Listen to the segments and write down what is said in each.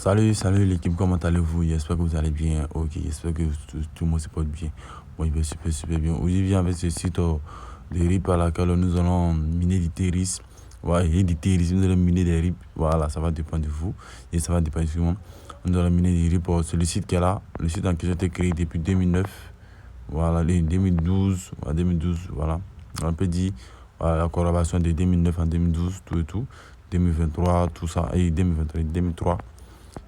Salut l'équipe, comment allez-vous? J'espère que vous allez bien. Ok, j'espère que tout le monde se porte bien. Moi, je vais super bien. Aujourd'hui, je viens avec ce site de RIP à laquelle nous allons miner du terris. Ouais, et du terris, nous allons miner des RIP. Voilà, ça va dépendre de vous. Et ça va dépendre de moi. Nous allons miner des RIP. C'est le site qui est là. Le site en question a été créé depuis 2009. Voilà, 2012. 2012, voilà. On peut dire voilà, la collaboration de 2009 en 2012, tout et tout. 2023, tout ça. Et 2023, 2003.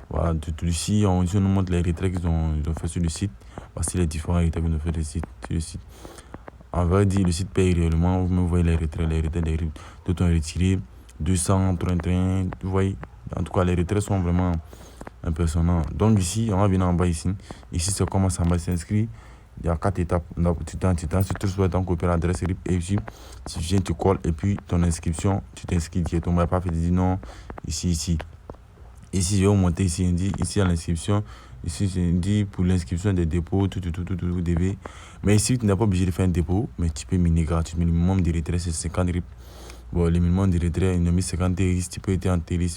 Voilà, ici, ici, on nous montre les retraits ils ont fait sur le site. Voici les différents retraits qu'ils ont fait sur le site. En vrai, dire, le site paye réellement. Vous voyez les retraits, tout ont retiré. 231, vous voyez. En tout cas, les retraits sont vraiment impressionnants. Donc ici, on va venir en bas ici. Ici, c'est comment ça va s'inscrire. Il y a 4 étapes. Donc, tu te souhaites en copier l'adresse RIP et ici, tu viens, tu colles et puis ton inscription, tu t'inscris. Tu ne pas fait dire non, ici. Ici, je vais vous montrer ici, ici à l'inscription. Ici, je dis pour l'inscription des dépôts, tout, vous devez. Mais ici, tu n'es pas obligé de faire un dépôt, mais tu peux miner gratuitement. Le minimum de retrait, c'est 50 RIP. Bon, le minimum de retrait, il a mis 50 TRIS, tu peux être en TRIS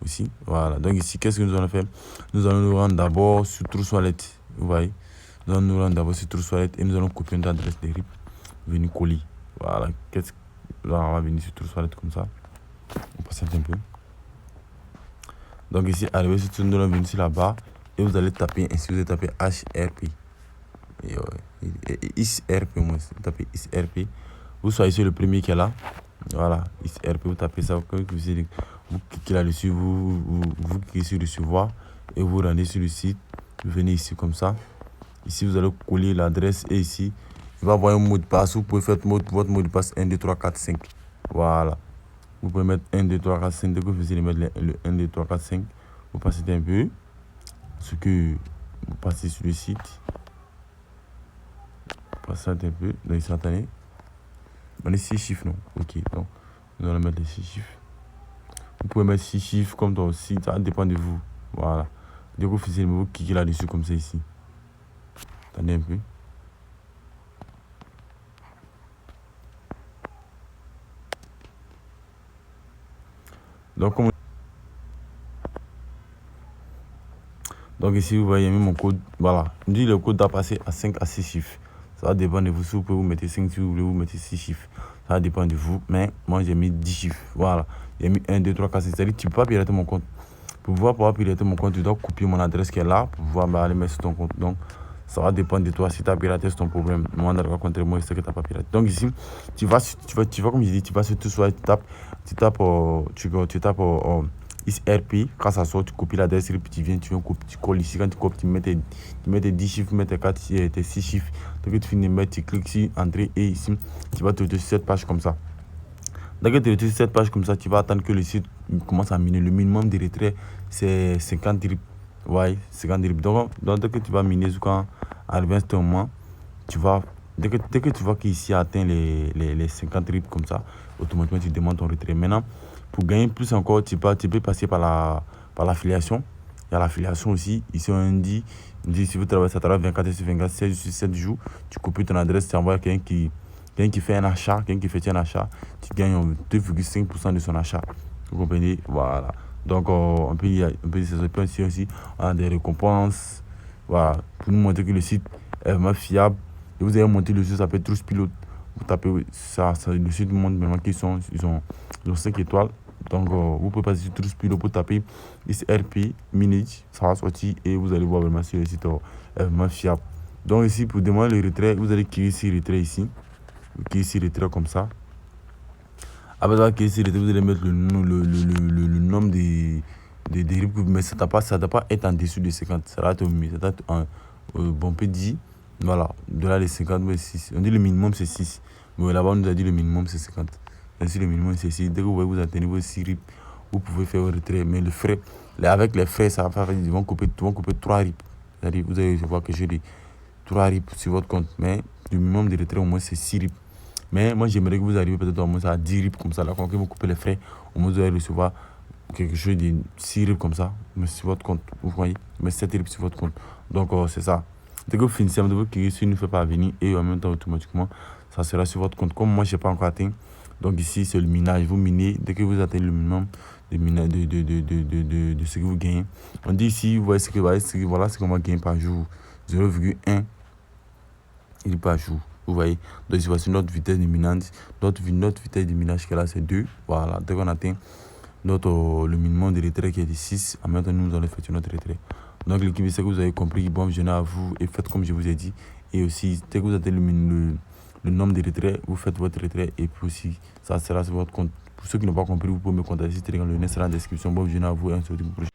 aussi. Voilà. Donc ici, qu'est-ce que nous allons faire? Nous allons nous rendre d'abord sur True Wallet. Vous voyez? Nous allons nous rendre d'abord sur True Wallet et nous allons copier notre adresse de RIP. Venir coller. Voilà. Là, on va venir sur True Wallet comme ça. On passe un peu. Donc ici, arrivé sur nous allons venir sur la barre et vous allez taper, ainsi vous allez taper HRP. ISRP, moi, vous tapez ISRP. Vous soyez sur le premier qui est là. Voilà, ISRP, vous tapez ça. Vous cliquez là-dessus, vous cliquez sur le recevoir et vous rendez sur le site. Vous venez ici comme ça. Ici, vous allez coller l'adresse et ici, il va avoir un mot de passe. Vous pouvez faire votre mot de passe 1, 2, 3, 4, 5. Voilà. Vous pouvez mettre 1, 2, 3, 4, 5. Dès que vous allez mettre le 1, 2, 3, 4, 5, vous passez un peu. Ce que vous passez sur le site. Vous passez un peu dans l'instantané. On est 6 chiffres, non? Ok, donc nous allons mettre les 6 chiffres. Vous pouvez mettre 6 chiffres comme dans le site, ça dépend de vous. Voilà. Dès que vous faites vous cliquez là-dessus comme ça ici. Attendez un peu. Donc ici, vous voyez, mis mon code. Voilà. Je dis le code doit passer à 5 à 6 chiffres. Ça va dépendre de vous. Si vous pouvez vous mettre 5, si vous voulez vous mettez 6 chiffres. Ça va dépendre de vous. Mais moi, j'ai mis 10 chiffres. Voilà. J'ai mis 1, 2, 3, 4, 5. C'est-à-dire que tu ne peux pas pirater mon compte. Pour pouvoir pirater mon compte, tu dois copier mon adresse qui est là pour pouvoir aller mettre sur ton compte. Donc, ça va dépendre de toi. Si tu as piraté, c'est ton problème. Moi, dans contre moi, c'est que tu n'as pas piraté. Donc ici, tu vas comme je dis, tu vas sur tout soit tu tapes ISRP, quand ça sort, tu copies l'adresse, tu viens colles ici. Quand tu copies, tu mets tes 10 chiffres, tu mets tes 4, tes 6 chiffres. Donc tu finis de mettre, tu cliques ici, entrée, et ici, tu vas te retrouver sur cette page comme ça. Dès que tu retrouves sur cette page comme ça, tu vas attendre que le site commence à miner. Le minimum de retrait, c'est 50 RIP. Ouais, 50 RIP. Donc, dès que tu vas miner, quand arrivé à ce moment, dès que tu vois qu'ici a atteint les 50 RIP comme ça, automatiquement tu demandes ton retrait. Maintenant, pour gagner plus encore, tu peux passer par l'affiliation. Il y a l'affiliation aussi. Ici, on dit si vous travaillez, ça travaille 24 sur 24, 16 sur 7 jours. Tu copies ton adresse, tu envoies quelqu'un qui fait un achat, tu gagnes 2,5% de son achat. Vous comprenez? Voilà. Donc, on peut dire aussi, on a des récompenses. Voilà. Pour nous montrer que le site est vraiment fiable. Et vous avez monté le site, ça s'appelle Trustpilot. Vous tapez ça, le site montre vraiment ils ont 5 étoiles. Donc, vous pouvez passer sur Trustpilot pour taper ISRP Minute, ça va sortir et vous allez voir vraiment si le site est vraiment fiable. Donc, ici, pour demander le retrait, vous allez cliquer sur retrait ici. Vous cliquez sur retrait comme ça. Après avoir cliqué sur retrait, vous allez mettre le nombre de RIP que vous mettez. Ça ne doit pas être en dessous de 50. Ça doit être bon, on peut dire, voilà, de là les 50, mais 6. On dit le minimum c'est 6. Mais là-bas, on nous a dit le minimum c'est 50. Ainsi, le minimum c'est 6. Dès que vous atteignez vos 6 RIP, vous pouvez faire un retrait. Mais le frais, avec les frais, ça va faire, ils vont couper 3 RIP. C'est-à-dire, vous allez voir que j'ai dit 3 RIP sur votre compte. Mais le minimum de retrait, au moins, c'est 6 RIP. Mais moi, j'aimerais que vous arriviez peut-être au moins à 10 RIP comme ça. Là, quand vous coupez les frais, au moins, vous allez recevoir quelque chose de 6 RIP comme ça. Mais sur votre compte, vous voyez. Mais 7 RIP sur votre compte. Donc, c'est ça. Dès que vous finissez, vous cliquez sur ne fait pas venir et en même temps, automatiquement, ça sera sur votre compte. Comme moi, je n'ai pas encore atteint, Donc ici, c'est le minage. Vous minez, dès que vous atteignez le minimum de ce que vous gagnez. On dit ici, vous voyez voilà ce qu'on va gagner par jour. 0,1 il par jour. Vous voyez. Donc ici, voici notre vitesse de minage. Notre vitesse de minage qui est là, c'est 2. Voilà. Dès qu'on atteint le minimum de retrait qui est de 6, à maintenant nous allons effectuer notre retrait. Donc l'équipe, c'est que vous avez compris. Bon visionnement à vous et faites comme je vous ai dit. Et aussi, dès que vous atteignez le nombre de retraits, vous faites votre retrait et puis aussi, ça sera sur votre compte. Pour ceux qui n'ont pas compris, vous pouvez me contacter. Le lien sera dans la description. Bon visionnement à vous et on se retrouve prochain.